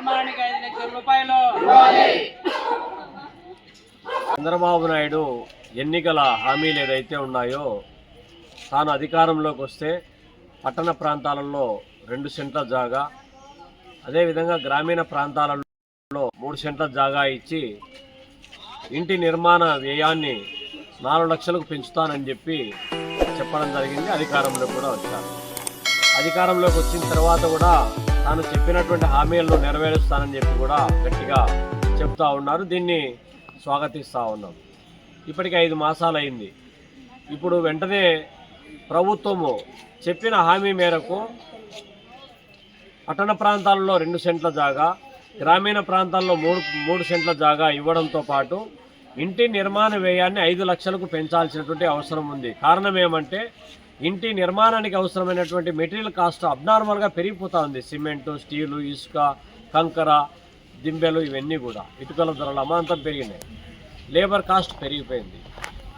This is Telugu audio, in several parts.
నిర్మాణానికి 5 లక్షల రూపాయలు. చంద్రబాబు నాయుడు ఎన్నికల హామీలు ఏదైతే ఉన్నాయో తాను అధికారంలోకి వస్తే పట్టణ ప్రాంతాలలో 2 సెంట్ల జాగా, అదేవిధంగా గ్రామీణ ప్రాంతాలలో 3 సెంట్ల జాగా ఇచ్చి ఇంటి నిర్మాణ వ్యయాన్ని 4 లక్షలకు పెంచుతానని చెప్పి చెప్పడం జరిగింది. అధికారంలోకి కూడా వచ్చారు. అధికారంలోకి వచ్చిన తర్వాత కూడా తాను చెప్పినటువంటి హామీలను నెరవేరుస్తానని చెప్పి కూడా గట్టిగా చెప్తా ఉన్నారు. దీన్ని స్వాగతిస్తూ ఉన్నాం. ఇప్పటికి 5 మాసాలు అయింది. ఇప్పుడు వెంటనే ప్రభుత్వము చెప్పిన హామీ మేరకు పట్టణ ప్రాంతాల్లో 2 సెంట్ల జాగా, గ్రామీణ ప్రాంతాల్లో 3 సెంట్ల జాగా ఇవ్వడంతో పాటు ఇంటి నిర్మాణ వ్యయాన్ని 5 లక్షలకు పెంచాల్సినటువంటి అవసరం ఉంది. కారణం ఏమంటే ఇంటి నిర్మాణానికి అవసరమైనటువంటి మెటీరియల్ కాస్ట్ అబ్నార్మల్గా పెరిగిపోతూ ఉంది. సిమెంటు, స్టీలు, ఇసుక, కంకర, దింబెలు ఇవన్నీ కూడా ఇటుకల ధరలు అమాంతం పెరిగినాయి. లేబర్ కాస్ట్ పెరిగిపోయింది.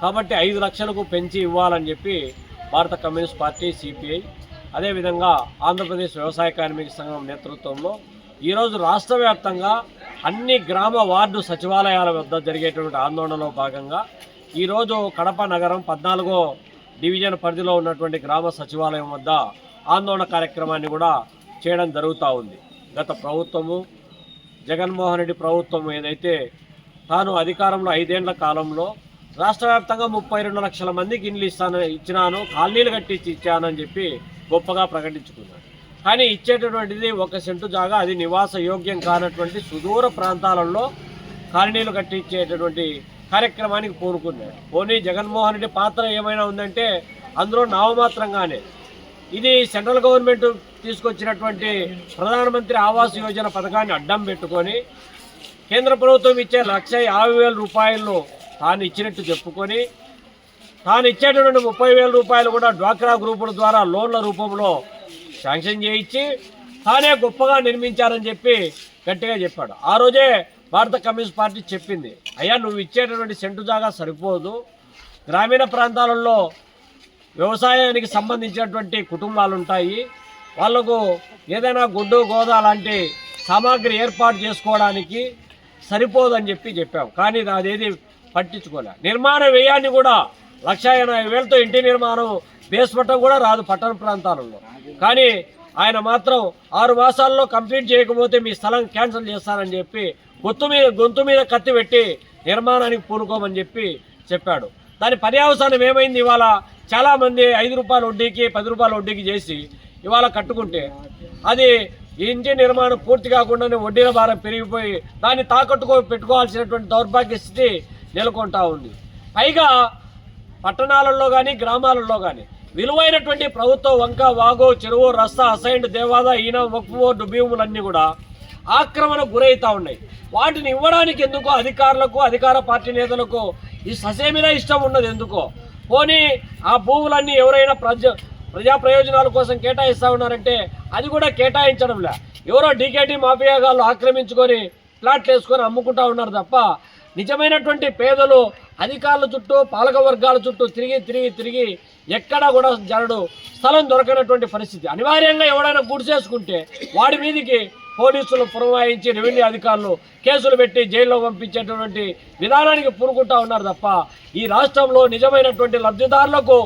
కాబట్టి 5 లక్షలకు పెంచి ఇవ్వాలని చెప్పి భారత కమ్యూనిస్ట్ పార్టీ, సిపిఐ, అదేవిధంగా ఆంధ్రప్రదేశ్ వ్యవసాయ కార్మిక సంఘం నేతృత్వంలో ఈరోజు రాష్ట్ర వ్యాప్తంగా అన్ని గ్రామ వార్డు సచివాలయాల వద్ద జరిగేటువంటి ఆందోళనలో భాగంగా ఈరోజు కడప నగరం 14వ డివిజన్ పరిధిలో ఉన్నటువంటి గ్రామ సచివాలయం వద్ద ఆందోళన కార్యక్రమాన్ని కూడా చేయడం జరుగుతూ ఉంది. గత ప్రభుత్వము, జగన్మోహన్ రెడ్డి ప్రభుత్వం ఏదైతే తాను అధికారంలో 5 ఏళ్ల కాలంలో రాష్ట్ర వ్యాప్తంగా 32 లక్షల మందికి ఇండ్లు ఇచ్చినాను, కాలనీలు కట్టించి ఇచ్చానని చెప్పి గొప్పగా ప్రకటించుకున్నాడు. కానీ ఇచ్చేటటువంటిది 1 సెంటు జాగా, అది నివాస యోగ్యం కానటువంటి సుదూర ప్రాంతాలలో కాలనీలు కట్టించేటటువంటి కార్యక్రమానికి పూనుకున్నాడు. పోనీ జగన్మోహన్ రెడ్డి పాత్ర ఏమైనా ఉందంటే అందులో నామమాత్రంగానే. ఇది సెంట్రల్ గవర్నమెంట్ తీసుకొచ్చినటువంటి ప్రధానమంత్రి ఆవాస్ యోజన పథకాన్ని అడ్డం పెట్టుకొని కేంద్ర ప్రభుత్వం ఇచ్చే 1,50,000 రూపాయలను తాను ఇచ్చినట్టు చెప్పుకొని తాను ఇచ్చేటటువంటి 30,000 రూపాయలు కూడా డ్వాక్రా గ్రూపుల ద్వారా లోన్ల రూపంలో శాంక్షన్ చేయించి తానే గొప్పగా నిర్మించారని చెప్పి గట్టిగా చెప్పాడు. ఆ రోజే భారత కమ్యూనిస్ట్ పార్టీ చెప్పింది, అయ్యా నువ్వు ఇచ్చేటటువంటి సెంటు జాగా సరిపోదు, గ్రామీణ ప్రాంతాలలో వ్యవసాయానికి సంబంధించినటువంటి కుటుంబాలు ఉంటాయి, వాళ్లకు ఏదైనా గుడ్డు గోదా లాంటి సామాగ్రి ఏర్పాటు చేసుకోవడానికి సరిపోదని చెప్పాం. కానీ అదేది పట్టించుకోలే. నిర్మాణ వ్యయాన్ని కూడా 1,80,000తో ఇంటి నిర్మాణం బేస్మట్టం కూడా రాదు పట్టణ ప్రాంతాలలో. కానీ ఆయన మాత్రం 6 మాసాల్లో కంప్లీట్ చేయకపోతే మీ స్థలం క్యాన్సిల్ చేస్తానని చెప్పి గొంతు మీద కత్తి పెట్టి నిర్మాణానికి పూనుకోమని చెప్పాడు. దాని పర్యవసానం ఏమైంది? ఇవాళ చాలామంది 5 రూపాయల వడ్డీకి 10 రూపాయల వడ్డీకి చేసి ఇవాళ కట్టుకుంటే అది ఇంటి నిర్మాణం పూర్తి కాకుండానే వడ్డీల భారం పెరిగిపోయి దాన్ని పెట్టుకోవాల్సినటువంటి దౌర్భాగ్య స్థితి నెలకొంటా ఉంది. పైగా పట్టణాలలో కానీ గ్రామాలలో కానీ విలువైనటువంటి ప్రభుత్వ వంక, వాగు, చెరువు, రస్తా, అసైన్డ్, దేవాదా, ఈన, వక్ఫ్ బోర్డు భూములన్నీ కూడా ఆక్రమణకు గురవుతూ ఉన్నాయి. వాటిని ఇవ్వడానికి ఎందుకో అధికారులకు, అధికార పార్టీ నేతలకు ఈ ససేమిరా ఇష్టం ఉన్నది ఎందుకో. పోనీ ఆ భూములన్నీ ఎవరైనా ప్రజా ప్రయోజనాల కోసం కేటాయిస్తూ ఉన్నారంటే అది కూడా కేటాయించడంలే. ఎవరో డీకేటీ మాఫియా గాళ్ళు ఆక్రమించుకొని ప్లాట్లు వేసుకొని అమ్ముకుంటూ ఉన్నారు తప్ప నిజమైనటువంటి పేదలు అధికారుల చుట్టూ, పాలక వర్గాల చుట్టూ తిరిగి ఎక్కడా కూడా స్థలం దొరకనటువంటి పరిస్థితి. అనివార్యంగా ఎవడైనా గుడిసేసుకుంటే వాడి మీదికి పోలీసులు పురమాయించి రెవెన్యూ అధికారులు కేసులు పెట్టి జైల్లో పంపించేటటువంటి విధానానికి పూనుకుంటా ఉన్నారు తప్ప ఈ రాష్ట్రంలో నిజమైనటువంటి లబ్ధిదారులకు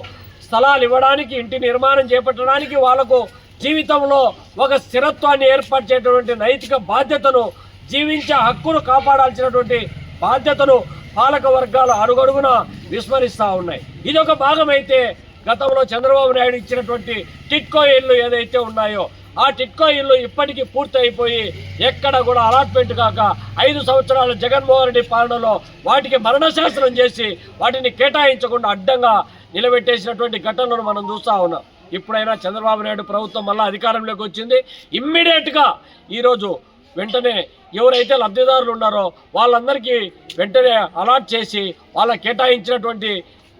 స్థలాలు ఇవ్వడానికి, ఇంటి నిర్మాణం చేపట్టడానికి, వాళ్లకు జీవితంలో ఒక స్థిరత్వాన్ని ఏర్పరిచేటటువంటి నైతిక బాధ్యతను, జీవించే హక్కును కాపాడాల్సినటువంటి బాధ్యతను పాలక వర్గాలు అడుగడుగున విస్మరిస్తూ ఉన్నాయి. ఇది ఒక భాగమైతే గతంలో చంద్రబాబు నాయుడు ఇచ్చినటువంటి టిట్కో ఇళ్ళు ఏదైతే ఉన్నాయో ఆ టిట్కో ఇళ్ళు ఇప్పటికీ పూర్తి అయిపోయి ఎక్కడ కూడా అలాట్మెంట్ కాక 5 సంవత్సరాల జగన్మోహన్ రెడ్డి పాలనలో వాటికి మరణశాసనం చేసి వాటిని కేటాయించకుండా అడ్డంగా నిలబెట్టేసినటువంటి ఘటనలను మనం చూస్తూ ఉన్నాం. ఇప్పుడైనా చంద్రబాబు నాయుడు ప్రభుత్వం మళ్ళీ అధికారంలోకి వచ్చింది. ఇమ్మీడియట్గా ఈరోజు వెంటనే ఎవరైతే లబ్ధిదారులు ఉన్నారో వాళ్ళందరికీ వెంటనే అలాట్ చేసి వాళ్ళ కేటాయించినటువంటి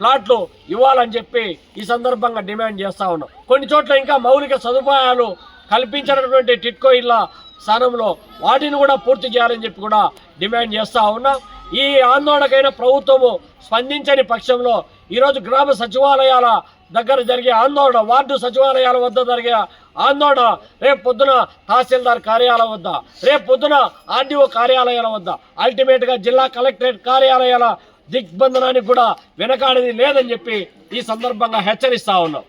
ప్లాట్లు ఇవ్వాలని చెప్పి ఈ సందర్భంగా డిమాండ్ చేస్తూ ఉన్నాం. కొన్ని చోట్ల ఇంకా మౌలిక సదుపాయాలు కల్పించినటువంటి టిట్కో ఇళ్ల స్థానంలో వాటిని కూడా పూర్తి చేయాలని చెప్పి కూడా డిమాండ్ చేస్తూ ఉన్నాం. ఈ ఆందోళనకైనా ప్రభుత్వము స్పందించని పక్షంలో ఈరోజు గ్రామ సచివాలయాల దగ్గర జరిగే ఆందోళన, వార్డు సచివాలయాల వద్ద జరిగే ఆందోళన, రేపు పొద్దున తహసీల్దార్ కార్యాలయం వద్ద, రేపు పొద్దున ఆర్డీఓ కార్యాలయాల వద్ద, అల్టిమేట్గా జిల్లా కలెక్టరేట్ కార్యాలయాల దిగ్బంధనానికి కూడా వెనకాడేది లేదని చెప్పి ఈ సందర్భంగా హెచ్చరిస్తా ఉన్నాం.